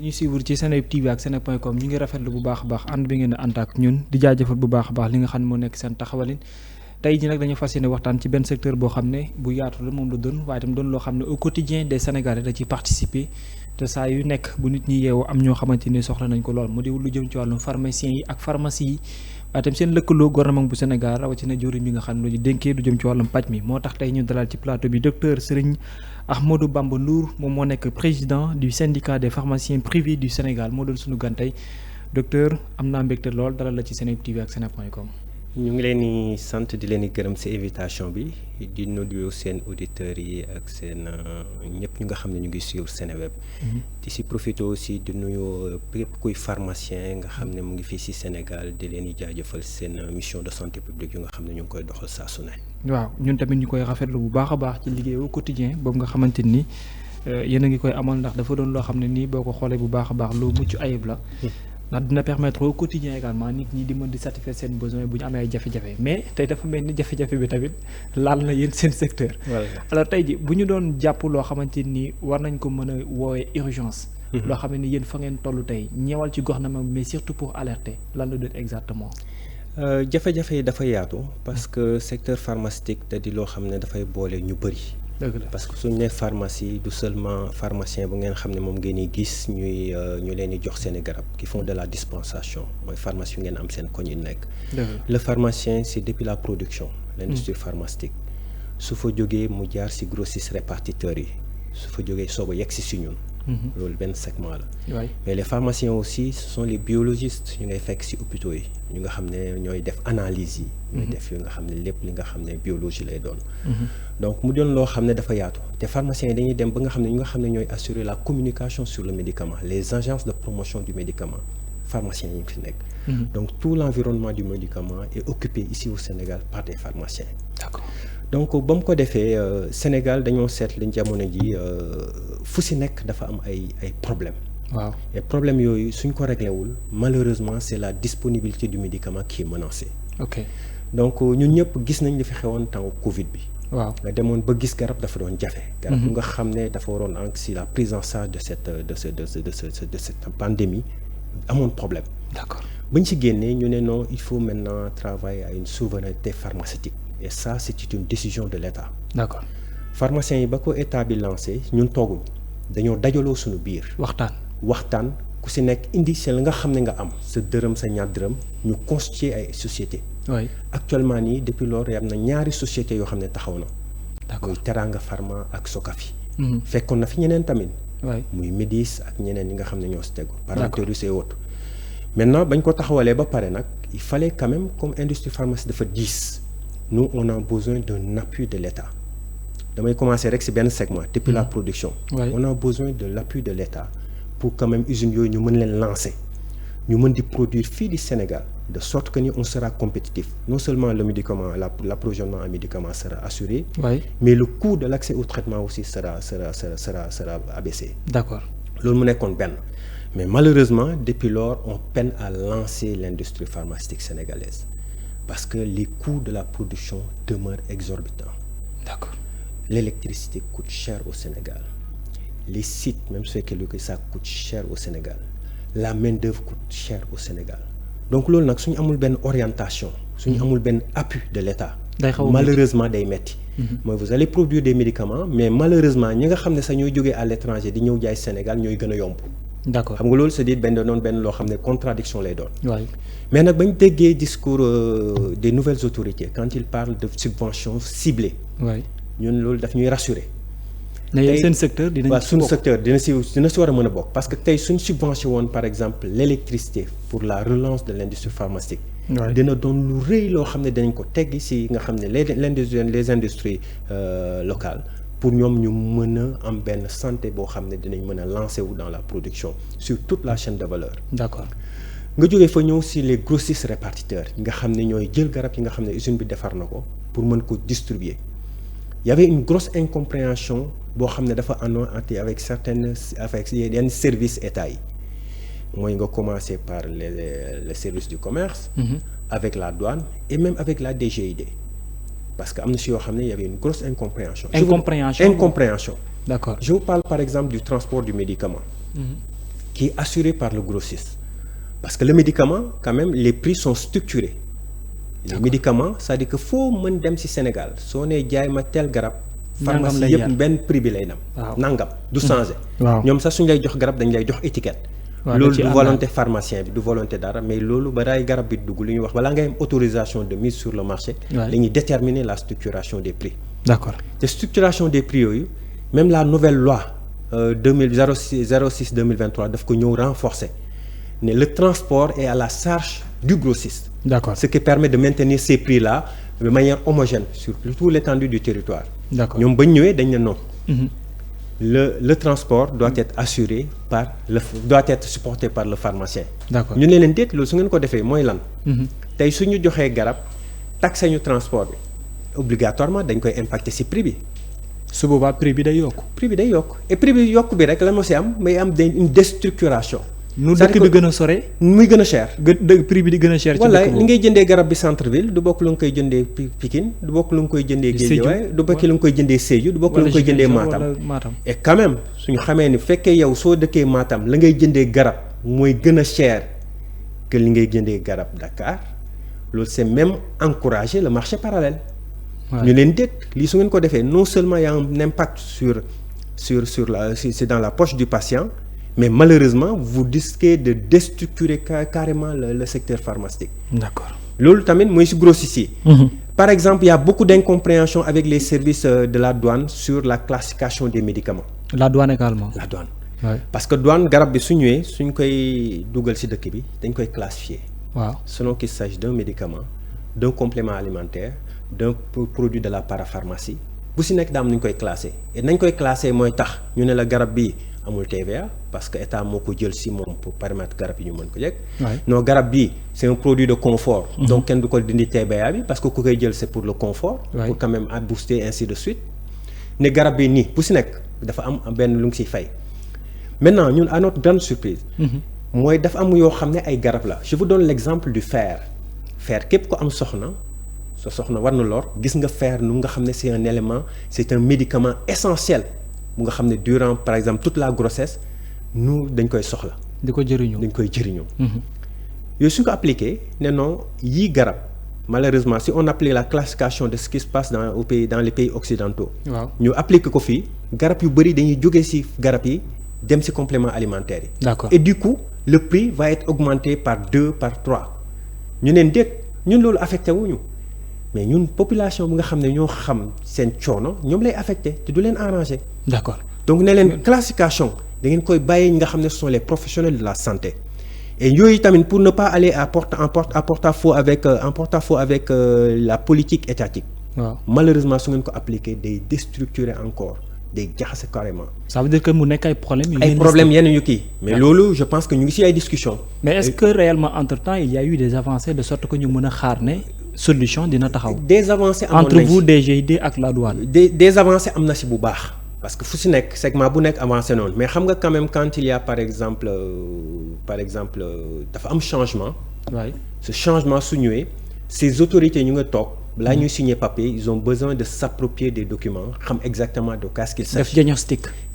ñu suivre ci Seneweb TV ak seneweb.com ñu ngi rafetlu bu baax a baax ànd bi ngeen ànd ak ñun di jaajëfal bu baax a baax li nga xam ne moo nekk seen taxawalin tey ji nag dañu fas yéene waxtaan ci benn secteur boo xam ne bu yaatu la moom la doon waaye itam doon loo xam ne au quotidien des Sénégalais da ciy participer te saa yu nekk bu nit ñi yeewoo am ñoo xamante ni soxla nañ ko lool mu di lu jëm ci wàllum pharmaciens yi ak pharmacie yi waaye itam seen lëkkaloo gouvernement bu Sénégal rawatina jëwriñ bi nga xam ne lu ñu dénkee lu jëm ci wàllum paj mi moo tax tey ñu dalal ci plateau bi docteur Serigne Ahmadou Bamba Ndour moom moo nekk président du syndicat des pharmaciens privés du Sénégal moo doon suñu gan tey docteur am naa mbégte lool dalal la ci Seneweb TV ak seneweb.com. ñu ngi leen di sant di leen di gërëm ci invitation bi di nuyu seen auditeurs yi ak seen ñëpp ñu nga xam ne ñu ngi suivre Seneweb. di ci profité aussi di nuyu képp kuy pharmacien nga xam ne mu ngi fii ci Sénégal di leen di jaajëfal seen mission de santé publique yu nga xam ne ñu ngi koy doxal saa su ne. waaw ñun tamit ñu koy rafetlu bu baax a baax ci liggéey au quotidien boobu nga xamante ni yéen a ngi koy amal ndax dafa doon loo xam ne nii boo ko xoolee bu baax a baax lu mucc ayib la. ndax dina permettre au quotidien également nit ñi di mën di satisfaire seen besoin bu ñu amee ay jafe-jafe mais tey dafa mel ni jafe-jafe bi tamit laal na yéen seen secteur. alors tey ji bu ñu doon jàpp loo xamante ni war nañ ko mën a woowee urgence. loo xam ne ni yéen fa ngeen toll tey ñeewal ci gox na ma mais surtout pour alerter lan la doon exactement. jafe-jafe yi dafa yaatu parce que secteur pharmaceutique te di loo xam ne dafay boole ñu bëri. parce que suñu nee pharmacie du seulement pharmacien bu ngeen xam ne moom ngeen di gis ñu leen di jox seen i garab qui font de la dispensation mooy pharmacie yu ngeen am seen koñ yi nekk. le pharmacien c'est depuis la production. l'industrie pharmaceutique su fa jógee mu jaar ci grossistes répartiteurs yi su fa jógee soog a yegg si ñun. loolu benn segment la. mais les pharmaciens aussi ce sont les biologistes ñu ngay fekk ci hôpitaux yi ñu nga xam ne ñooy def analyse yi. ñooy def yu nga xam ne lépp li nga xam ne biologie lay doon. donc mu doon loo xam ne dafa yaatu te pharmaciens yi dañuy dem ba nga xam ne ñu nga xam ne ñooy assurer la communication sur le médicament les agences de promotion du médicament pharmaciens yi fi nekk. donc tout l'environnement du médicament est occupé ici au Sénégal par des pharmaciens. D'accord. donc ba mu ko defee Sénégal dañoo seetlu jamono ji fu si nekk dafa am ay problèmes. waaw et problèmes yooyu suñ ko réglé wul malheureusement c'est la disponibilité du médicament qui est menacée. ok donc ñun ñëpp gis nañ li fi xewoon temps Covid bi. waaw nga demoon ba gis garab dafa doon jafe. garab yu nga xam ne dafa waroon am si la prise en charge de cette pandémie amoon problème. d'accord bañ ci génnee ñu ne non il faut maintenant travailler à une souveraineté pharmaceutique. et ça c'est une décision de l'État. d'accord pharmaciens yi ba ko état bi lancé ñun tooguñ dañoo dajaloo suñu biir. waxtaan ku si nekk indi seen la nga xam ne nga am sa dërëm sa ñaar dërëm ñu constituer ay sociétés. oui actuellement nii depuis lors am na ñaari sociétés yoo xam ne taxaw na. d'accord muy Teranga Pharma ak Sokafi. fekkoon na fi ñeneen tamit. muy Médis ak ñeneen ñi nga xam ne ñoo si tegu. Parenterus et autres. maintenant bañ ko taxawalee ba pare nag il fallait quand même comme industrie pharmaceutique dafa diis. nous on a besoin d'un appui de l'État damay commencer rek ci benn segment depuis la production. on a besoin de l'appui de l'État pour quand même usines yooyu ñu mën leen lancer ñu mën di produire fii di Sénégal de sorte que ni on sera compétitif non seulement le médicament l'approvisionnement en médicaments sera assuré. mais le coût de l'accès au traitement aussi sera abaissé. d'accord loolu mu nekkoon benn mais malheureusement depuis lors on peine à lancer l'industrie pharmaceutique sénégalaise. parce que les coûts de la production demeurent exorbitants. D'accord. L'électricité coûte cher au Sénégal. Les sites, même ceux qui ça coûte cher au Sénégal. La main-d'œuvre coûte cher au Sénégal. Donc loolu nag suñu amul benn orientation. suñu amul benn appui de l'État. malheureusement day metti. mooy vous allez produire des médicaments mais malheureusement ñi nga xam ne sax ñooy jógee à l'étranger di ñëw jaay Sénégal ñooy gën a yomb. d'accord xam nga loolu c'est-à-dire benn loo xam ne contradiction lay doon. mais nag bañ déggee discours des nouvelles autorités quand ils parlent de subventions ciblées. ñun loolu daf ñuy rassurer. tey seen secteur suñu secteur dina si war a mën a bokk parce que tey suñ subvention woon par exemple l'électricité pour la relance de l'industrie pharmaceutique. dina doon lu rëy loo xam ne dinañ ko teggi si nga xam ne les industries locales. pour ñoom ñu mën a am benn santé boo xam ne dinañ mën a lancer wu dans la production sur toute la chaîne de valeur. d'accord nga jógee fa ñëw si les grossistes répartiteurs yi nga xam ne ñooy jël garab yi nga xam ne usine bi defar na ko pour mën ko distribuer. Il y avait une grosse incompréhension boo xam ne dafa annoncé avec yenn services état yi mooy nga commencer par les services du commerce. avec la douane et même avec la DGID. parce que am na si yoo xam ne y avait une grosse incompréhension. Incompréhension. Incompréhension. D'accord. Je vous parle par exemple du transport du médicament. qui est assuré par le grossiste. Parce que le médicament, quand même, les prix sont structurés. Les médicaments, c'est-à-dire que foo mën dem ci Sénégal soo nee jaay ma tel garab. pharmacie yëpp benn prix bi lay dem. nangam du changer. ñoom sax suñ lay jox garab dañ lay jox étiquette. loolu du volonté pharmacien bi du volonté dara mais loolu ba daay garab bi dugg li ñuy wax balaa ngay am autorisation de mise sur le marché. dañuy déterminer la structuration des prix. D'accord. te structuration des prix yooyu même la nouvelle loi 06/2023 daf ko ñëw renforcer ne le transport est à la charge du grossiste. D'accord. Ce qui permet de maintenir ces prix-là de manière homogène sur toute l'étendue du territoire. D'accord. ñoom ba ñu ñëwee dañ ne non. Le transport doit être assuré doit être supporté par le pharmacien. D'accord. ñu ne leen déet loolu su ngeen ko defee mooy lan. tey su ñu joxee garab taxe ñu transport bi obligatoirement dañ koy impacter ci prix bi. su boobaa prix bi day yokk. prix bi day yokk et prix bi yokk bi rek la moo ci am may am une déstructuration. nu dëkk bi gën a sore. muy gën a cher. prix bi di gën a cher. ci voilà dëkk li ngay jëndee garab bi centre ville du bokk lu nga koy jëndee Pikine du bokk lu nga koy jëndee Guédiawaye du bokk lu nga koy jëndee Sédhiou du bokk lu nga koy jëndee Matam. et quand même suñu xamee ni fekkee yow soo dëkkee Matam la ngay jëndee garab mooy gën a cher que li ngay jëndee garab Dakar loolu c'est même encourager le marché parallèle. ñu leen déet lii su ngeen ko defee non seulement y a un impact sur c'est dans la poche du patient. Mais malheureusement vous risquez de déstructurer carrément le secteur pharmaceutique. D'accord. loolu tamit mooy ci grossiste yi. Par exemple il y a beaucoup d'incompréhension avec les services de la douane sur la classification des médicaments. La douane également. La douane. Ouais. Parce que douane garab bi su ñëwee suñ koy dugal ci dëkk bi dañ koy classifier. waaw selon qu'il s'agit d'un médicament d'un complément alimentaire d'un produit de la parapharmacie bu ci nekk daa am nañ koy classer et nañ koy classer mooy tax ñu ne la garab bi amul TVA parce que état moo ko jël ci moom pour permettre garab yi ñu mën ko jekk. non garab bi c'est un produit de confort. donc kenn du ko dindi TVA bi parce que ku koy jël c'est pour le confort. pour quand même booster ainsi de suite. ne garab bi nii bu ci nekk dafa am benn lu ngi ciy fay. maintenant ñun à notre grande surprise. mooy dafa am yoo xam ne ay garab la. je vous donne l'exemple du fer. fer képp ko am soxna sa soxna war na lor gis nga fer nu nga xam ne c'est un élément c'est un médicament essentiel. bu nga xam ne durant par exemple toute la grossesse nous dañ koy soxla. di ko jëriñoo dañ koy jëriñoo. yooyu su ñu ko appliqué ne non yii garab malheureusement si on applique la classification de ce qui se passe dans les pays occidentaux. waaw ñu appliqué ko fii garab yu bëri dañuy jógee ci garab yi dem ci compléments alimentaires yi. d'accord et du coup le prix va être augmenté par 2 par 3 ñu neen déet ñun loolu affecté wuñu mais ñun population bi nga xam ne ñoo xam seen coono ñoom lay affecté te du leen arrangé. d'accord donc ne leen classification da ngeen koy bàyyi ñi nga xam ne ce sont les professionnels de la santé et yooyu tamit pour ne pas aller en porte-à-faux avec la politique étatique. waaw malheureusement su ngeen ko appliquer day déstructurer encore day jaxase carrément. ça veut dire que mu nekk ay problèmes. ay problèmes yenn yu kii. mais loolu je pense que ñu ngi ci ay discussions. mais est-ce que réellement entre-temps il y a eu des avancées de sorte que ñu mën a xaar ne. solution dina taxaw. des avancées amoon entre vous DGID ak la douane. des avancées am na ci bu baax. parce que fu ci nekk segment bu nekk avancé noonu mais xam nga quand même quand il y a par exemple dafa am changement. waay ce changement su ñëwee ces autorités ñu nga toog. balaa ñuy signer papier ils ont besoin de s'approprier des documents xam exactement de qu'est-ce qu'il s'agit.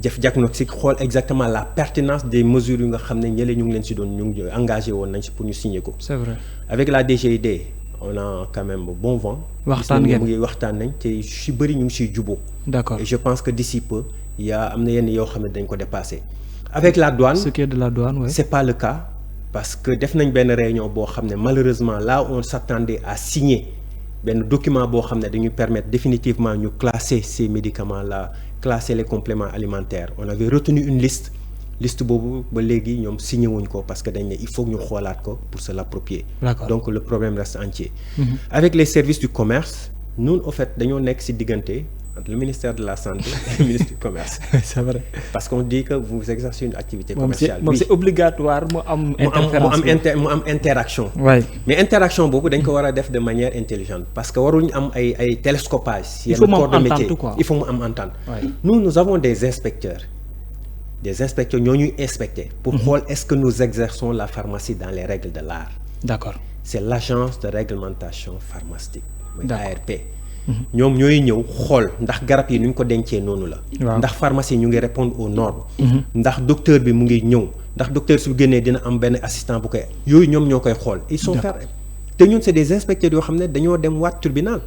def diagnostic xool exactement la pertinence des mesures yu nga xam ne ñële ñu ngi leen ci doon ñu ngi engagé woon nañ ci pour ñu signer ko. c'est vrai avec la DGID. on a quand même bon vent. waxtaan ngeen mu ngi waxtaan nañ te ci bëri ñu ngi ciy jubóo. d'accord et je pense que d'ici peu am na yenn yoo xam ne dañ ko dépasser. avec la douane ce qui est de la douane oui. c'est pas le cas parce que def nañ benn réunion boo xam ne malheureusement là on s'attendait à signer benn document boo xam ne dañuy permettre définitivement ñu classer ces médicaments là classer les compléments alimentaires on avait retenu une liste boobu ba léegi ñoom signé wuñ ko parce que dañ ne il faut ñu xoolaat ko pour se l'approprier. D'accord. Donc le problème reste entier. Avec les services du commerce ñun au fait dañoo nekk ci diggante entre le ministère de la santé et le ministre du commerce. c'est vrai. parce qu'on dit que vous exercez une activité commerciale. moom c'est obligatoire mu am. interférence mu am interaction. Ouais. mais interaction boobu dañ ko war a def de manière intelligente parce que waruñu am ay télescopage. il faut mu am entente quoi. il faut mu am entente. nous avons des inspecteurs ñoo ñuy inspecter pour xool est-ce que nous exerçons la pharmacie dans les règles de l'art. D'accord. c'est l'agence de réglementation pharmaceutique. mooy ARP. ñoom ñooy ñëw xool ndax garab yi nu ñu ko dencee noonu la. ndax pharmacie ñu ngi répondre aux normes. ndax docteur bi mu ngi ñëw ndax docteur su génnee dina am benn assistant bu koy yooyu ñoom ñoo koy xool. ils sont faire te ñun c'est des inspecteurs yoo xam ne dañoo dem waat tribunal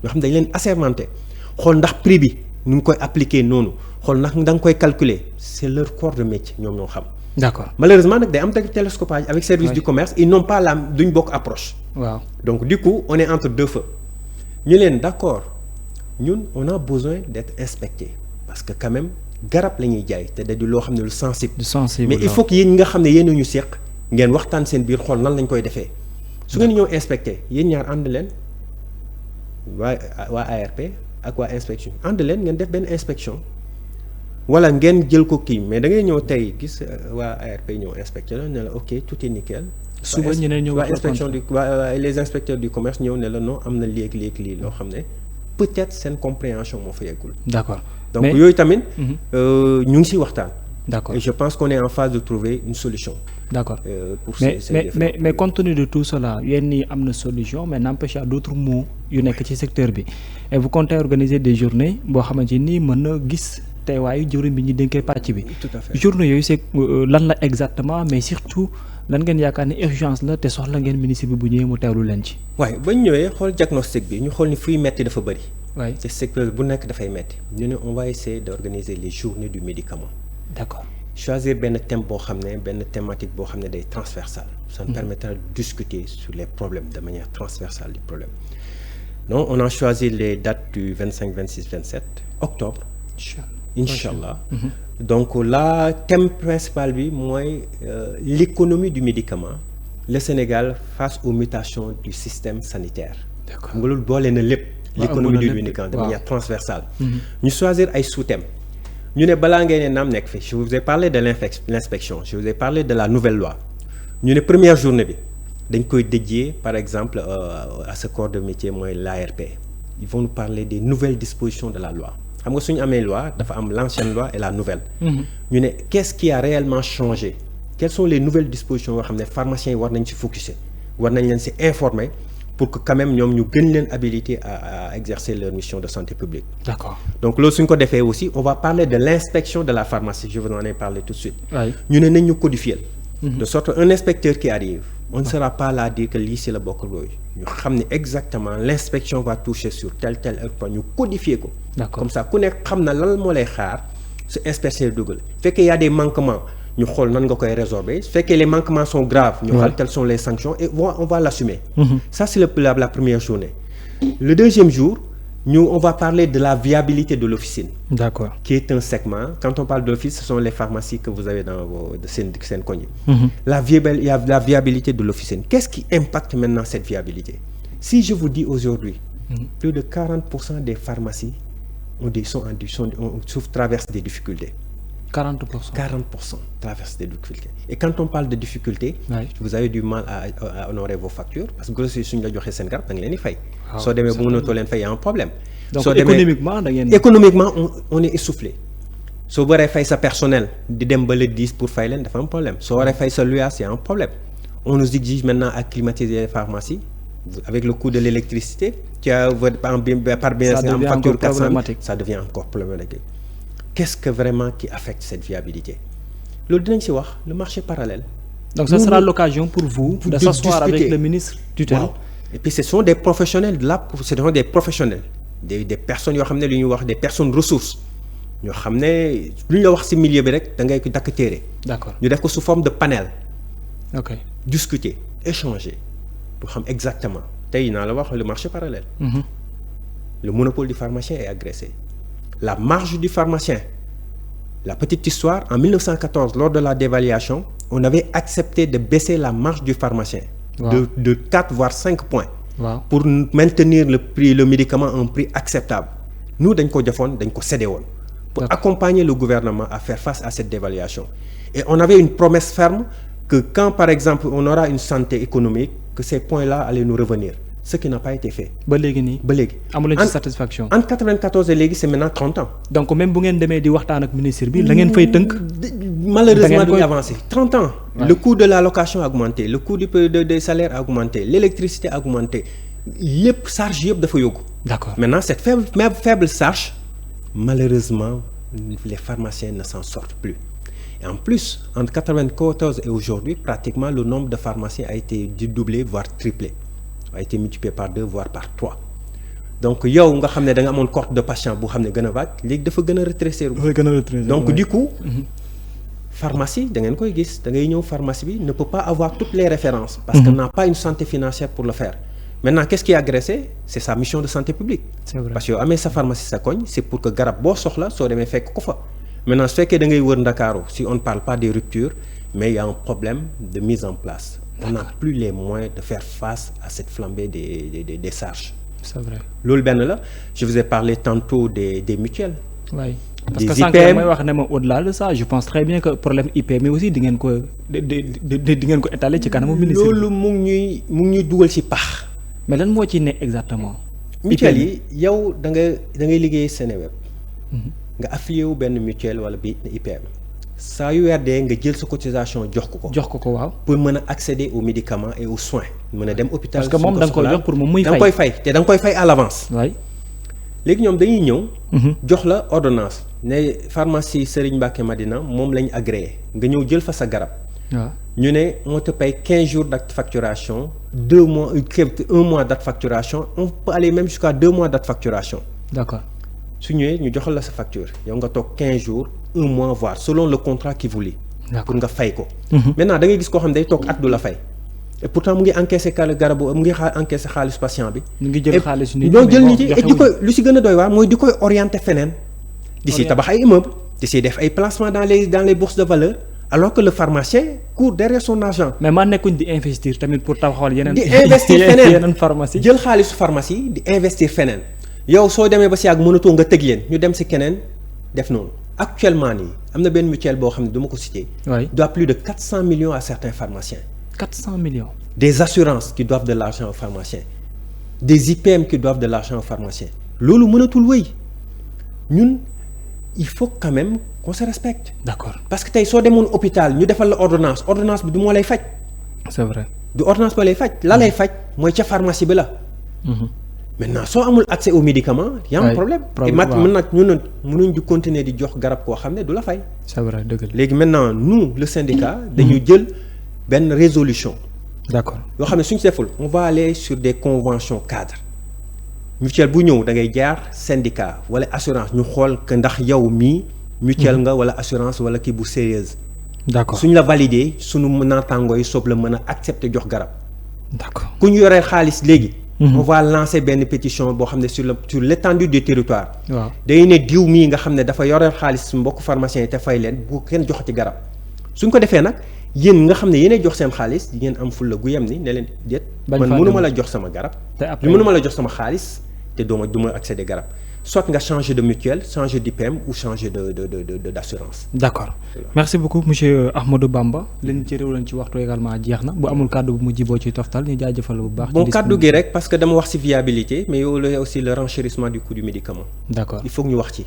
yoo xam ne dañ leen assermenté xool ndax prix bi nu ngi koy appliquer noonu xool ndax da nga koy calculer c'est leur corps de métier ñoom ñoo xam. d'accord malheureusement nag day am télescopage avec service du commerce ils n'ont pas duñ bokk approche. waaw donc du coup on est entre deux feux ñu leen d'accord ñun on a besoin d'être inspecté parce que quand même garab la ñuy jaay te da di loo xam ne lu sensible. mais il faut que yéen ñi nga xam ne yéen ñu seq ngeen waxtaan seen biir xool nan lañ koy defee. su ngeen ñëw inspecté yéen ñaar ànd leen waa ARP ak waa inspection ànd leen ngeen def benn inspection wala ngeen jël ko kii mais da ngay ñëw tey gis waa ARP ñëw inspecté la ne la ok tout est nickel. suba ñu ne ñëw waa inspection du les inspecteurs du commerce ñëw ne la non am na léegi lii loo xam ne peut-être seen compréhension moo fa yeggul. d'accord donc yooyu tamit. ñu ngi ciy waxtaan. d'accord et je pense qu'on est en phase de trouver une solution. d'accord pour mais compte tenu de tout cela yéen ñii am na solution mais n'empêche à d'autres mots yu nekk ci secteur bi et vous comptez organiser des journées boo xamante ni mën na gis teewaayu jëwriñ bi ñu dénkee pàcc bi. tout à fait journée yooyu c'est lan la exactement mais surtout lan ngeen yaakaar ne urgence la te soxla ngeen ministre bi bu ñëwee mu teewlu leen ci. waaye ba ñu ñëwee xool diagnostic bi ñu xool ni fuy metti dafa bëri. waay te secteur bu nekk dafay metti ñu ne on va essayer d'organiser les journées du médicament. d'accord. choisir benn thème boo xam ne benn thématique boo xam ne day transversale. ça nous permettra de discuter sur les problèmes de manière transversale du problème. donc on a choisi les dates du 25 26 27 octobre. Inch'Allah. donc là thème principal bi mooy l'économie du médicament le Sénégal face aux mutations du système sanitaire. d'accord xam nga loolu boole na lépp. l'économie du médicament de manière transversale. ñu choisir ay sous-thèmes. ñu ne balaa ngeen ne naam nekk fi je vous ai parlé de l'inspection je vous ai parlé de la nouvelle loi ñu ne première journée bi dañ koy dédier par exemple à ce corps de métier mooy l'ARP ils vont nous parler des nouvelles dispositions de la loi xam nga suñu amee loi dafa am l'ancienne loi et la nouvelle ñu ne qu'est-ce qui a réellement changé quelles sont les nouvelles dispositions yoo xam ne pharmaciens yi war nañ ci focuser war nañ leen ci informer pour que quand même ñoom ñu gën leen habilité à exercer leur mission de santé publique. d'accord donc loolu suñ ko defee aussi on va parler de l'inspection de la pharmacie je vous en ai parlé tout de suite. waay ñu ne nañ ñu codifier. de sorte un inspecteur qui arrive on ne sera pas là à dire que lii ci la bokk yooyu ñu xam ne exactement l'inspection va toucher sur tel point ñu codifier ko. d'accord comme ça ku nekk xam na lan moo lay xaar su inspecteur dugal fekkee y a des manquements. ñu xool nan nga koy résorber su fekkee les manquements sont graves. ñu xool quelles sont les sanctions et on va l'assumer. Ça c'est la première journée. Le deuxième jour on va parler de la viabilité de l'officine. d'accord qui est un segment quand on parle de l'office ce sont les pharmacies que vous avez dans seen koñ yi. la viabilité de l'officine qu'est-ce qui impacte maintenant cette viabilité si je vous dis aujourd'hui plus de 40% des pharmacies traversent des difficultés. 40% traversent des difficultés et quand on parle de difficultés. vous avez du mal à honorer vos factures parce que grossiste suñu la joxee seen garab da nga leen di fay. soo demee bu mënatoo leen fay y a un problème. donc économiquement da ngeen. économiquement on est essoufflé soo waree fay sa personnel di dem ba le 10 pour fay leen dafa am problème soo waree fay sa luyaas y a un problème on nous exige maintenant à climatiser les pharmacies avec le coût de l'électricité tu as par bien am facture 400 ça devient encore problématique. Qu'est-ce que vraiment qui affecte cette viabilité loolu dinañ ci wax le marché parallèle. donc ça sera l'occasion pour vous de s'asseoir avec le ministre tutelle. Wow. Et puis ce sont des professionnels ce sont des professionnels des personnes yoo xam ne lu ñuy wax des personnes ressources ñoo xam ne lu ñu la wax ci milieu bi rek da ngay ko dakk téere. d'accord ñu def ko sous forme de panel. ok discuter échanger pour xam exactement tey naa la wax le marché parallèle. Le monopole du pharmacien est agressé. La marge du pharmacien. La petite histoire, en 1914, lors de la dévaluation, on avait accepté de baisser la marge du pharmacien. Wow. de 4 voire 5 points. Wow. Pour maintenir le médicament à un prix acceptable. Nous, dañ ko defoon dañ ko cédé woon. Pour accompagner le gouvernement à faire face à cette dévaluation. Et on avait une promesse ferme que quand, par exemple, on aura une santé économique, que ces points-là allaient nous revenir. Ce qui n'a pas été fait. ba léegi nii. ba léegi amu leen ci satisfaction. entre 94 et léegi c'est maintenant 30 ans. donc même bu ngeen demee di waxtaan ak ministre bi la ngeen fay tënk. malheureusement duñu avancé 30 ans. Ouais. Le coût de la location a augmenté le coût des salaires a augmenté l'électricité a augmenté yëpp charge yëpp dafa yokku. d'accord maintenant cette faible charge malheureusement les pharmaciens ne s'en sortent plus Et en plus, entre 1994 et aujourd'hui, pratiquement le nombre de pharmaciens a été doublé, voire triplé. A été multiplié par 2, voire par 3. Donc, yow nga xam ne da nga amoon cohorte de patients bu xam ne gën a vague léegi dafa gën a rétrécir. Donc du coup. Pharmacie da ngeen koy gis da ngay ñëw pharmacie bi ne peut pas avoir toutes les références. Parce qu'elle n'a pas une santé financière pour le faire. Maintenant qu'est-ce qui est agressé? C'est sa mission de santé publique. C'est vrai. Parce que yow amee sa pharmacie sa koñ c'est pour que garab boo soxla soo demee fekk ko fa. Maintenant su fekkee da ngay wër Ndakaaru si on ne parle pas des ruptures mais il y a un problème de mise en place. On n'a plus les moyens de faire face à cette flambée des charges. C'est vrai. loolu benn la je vous ai parlé tantôt des mutuelles. Oui. Parce que sànq may wax ne ma au-delà de ça je pense très bien que problème IPM mais aussi di ngeen ko di ngeen ko étaler ci kanamu ministre. loolu mu ngi ñuy dugal ci pax. mais lan moo ci ne exactement. mutuelle yi yow da ngay liggéey Seneweb. nga affilié wu benn mutuelle wala bi IPM. saa yu weer dee nga jël sa cotisation jox ko waaw. pour mën a accéder aux médicaments et aux soins. mën a dem hôpital. parce que moom da nga koy jox pour moom muy fay da nga koy fay te da nga koy fay à l'avance. waay. léegi ñoom dañuy ñëw. jox la ordonnance ne pharmacie Serigne Mbacké Madina moom lañ agréé nga ñëw jël fa sa garab. waaw ñu ne on te paye 15 jours d'acte de facturation 2 mois 1 mois d'acte de facturation on peut aller même jusqu'à 2 mois d'acte de facturation. D'accord. su ñëwee ñu joxal la sa facture yow nga toog 15 jours 1 mois voire selon le contrat qui vous lie. pour nga fay ko. maintenant da ngay gis koo xam ne day toog at du la fay. et pourtant mu ngi encaissé garabu mu ngi encaissé xaalis patient bi. mu ngi jël xaalis nit ñi jël nit yi et di koy lu si gën a doy waar mooy di koy orienté feneen. di si tabax ay immeuble di si def ay placement dans les bourses de valeur alors que le pharmacien court derrière son argent. mais man nekkuñ di investir tamit pour taxawal yeneen. di investir feneen yeneen pharmacie. jël xaalisu pharmacie di investir feneen. yow soo demee ba si yàgg mënatoo nga tëj leen ñu dem si keneen def noonu actuellement nii am na benn mutuelle boo xam ne du ma ko citer. oui doit plus de 400 millions à certains pharmaciens. 400 millions. Des assurances qui doivent de l'argent aux pharmaciens. Des IPM qui doivent de l'argent aux pharmaciens. loolu mënatul wéy ñun il faut quand même qu'on se respecte. D'accord. parce que tey soo demoon hôpital ñu defal la ordonnance bi du moo lay faj. c'est vrai. du ordonnance ba lay faj la lay faj mooy ca pharmacie bi la. maintenant soo amul accès aux médicaments. y a un problème. et mën nag ñun mënuñ di continuer di jox garab koo xam ne du la fay. c'est vrai dëgg la. léegi maintenant nous le syndicat. dañu jël benn résolution. d'accord yoo xam ne suñ si deful on va aller sur des conventions cadres. mutuelle bu ñëw da ngay jaar syndicat wala assurance ñu xool que ndax yow mii. mutuelle nga wala assurance wala kii bu sérieuse. d'accord suñ la valider suñu naataangoo yi soob la mën a accepter jox garab. d'accord ku ñu yoree xaalis léegi. on va lancer benn pétition boo xam ne sur l'étendue du territoire. waaw day ne diw mii nga xam ne dafa yoreel xaalis mbokk pharmacien yi te fay leen bu kenn joxati garab suñ ko defee nag yéen nga xam ne yéenay jox seen xaalis ngeen am fulla gu yem ni ne leen déet. man mënuma la jox sama garab. te après mënuma la jox sama xaalis te du ma accéder garab. soit nga changer de mutuelle changer d'IPM ou changer d'assurance. d'accord merci beaucoup monsieur Ahmadou Bamba li ñu ci réew ci waxtu également jeex na bu amul kàddu bu mujj boo ci toftal ñu jaajëfal bu baax. bon kàddu gi rek parce que dama wax ci viabilité mais yow la aussi le renchérissement du coût du médicament. d'accord il faut que ñu wax ci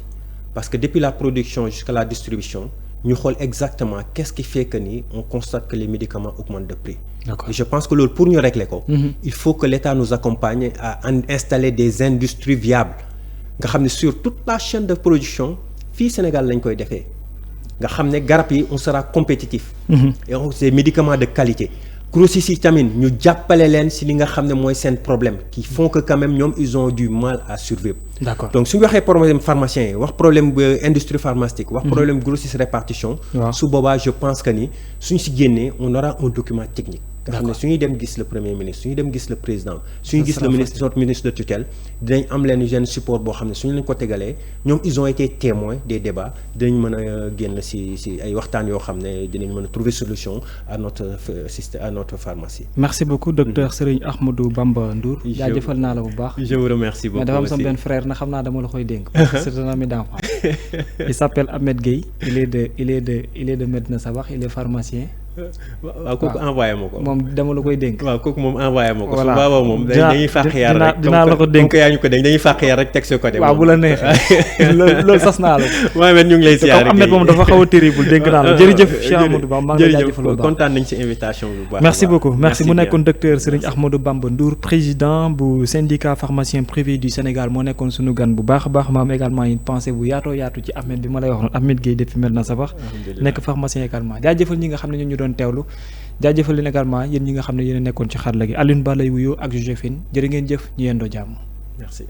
parce que depuis la production jusqu'à la distribution ñu xool exactement qu'est-ce qui fait que ni on constate que les médicaments augmentent de prix. d'accord et je pense que loolu pour ñu régler ko. il faut que l'État nous accompagne à installer des industries viables. nga xam ne sur toute la chaîne de production fii Sénégal lañ koy defee nga xam ne garab yi on sera compétitif. et on des médicaments de qualité. grossistes yi tamit ñu jàppale leen si li nga xam ne mooy seen problème qui font que quand même ñoom ils ont du mal à survivre. d'accord donc suñu waxee problème pharmacien yi wax problème industrie pharmaceutique. wax problème grossiste répartition. su boobaa je pense que ni suñ si génnee on aura un document technique. nga xam ne su ñuy dem gis le premier ministre su ñuy dem gis le président su ñuy gis le ministre notre ministre de tutelle dinañ am leen yenn support boo xam ne suñu leen ko tegalee ñoom ils ont été témoins des débats dinañ mën a génn si ay waxtaan yoo xam ne dinañ mën a trouver solution à notre système à notre pharmacie. merci beaucoup docteur Serigne Ahmadou Bamba Ndour. jaajëfal naa la bu baax. je vous remercie beaucoup. mais dafa am sama benn frère na xam naa dama la koy dénk. c'est un ami d'enfance. il s'appelle Ahmed Gueye il est de Médina Sabakh il est pharmacien. waaw kooku envoyé ma ko. moom dama la koy dénk. waaw kooku moom envoyé ma ko. voilà su boobaa moom dañuy fàq yar rek. dinaa la ko dénk yaa ñu ko dénk dañuy fàq yar rek teg sa côté. waaw bu la neexee loolu sas naa la. Mohamed ñu ngi lay siyaare. Ahmed moom dafa xaw a terrible dénk naa la jërëjëf Cheikh Ahmadou Bamba maa ngi lay jaajëfal bu baax kontaan nañ ci invitation bu baax. merci beaucoup merci mu nekkoon docteur Serigne Ahmadou Bamba Ndour président bu syndicat pharmacien privé du Sénégal moo nekkoon suñu gan bu baax a baax ma am également une pensée bu yaatoo yaatu ci Ahmed bi ma lay wax noonu Ahmed Gueye depuis mel na sa bax nekk pharmacien également jaajëfal ñi nga xam ne ñoo ñu doon teewlu jaajëfal leen également yéen ñi nga xam ne yéen a nekkoon ci xarala gi Alioune Ba lay wuyoo ak Joséphine jërë ngeen jëf ñu yendoo jàmm merci.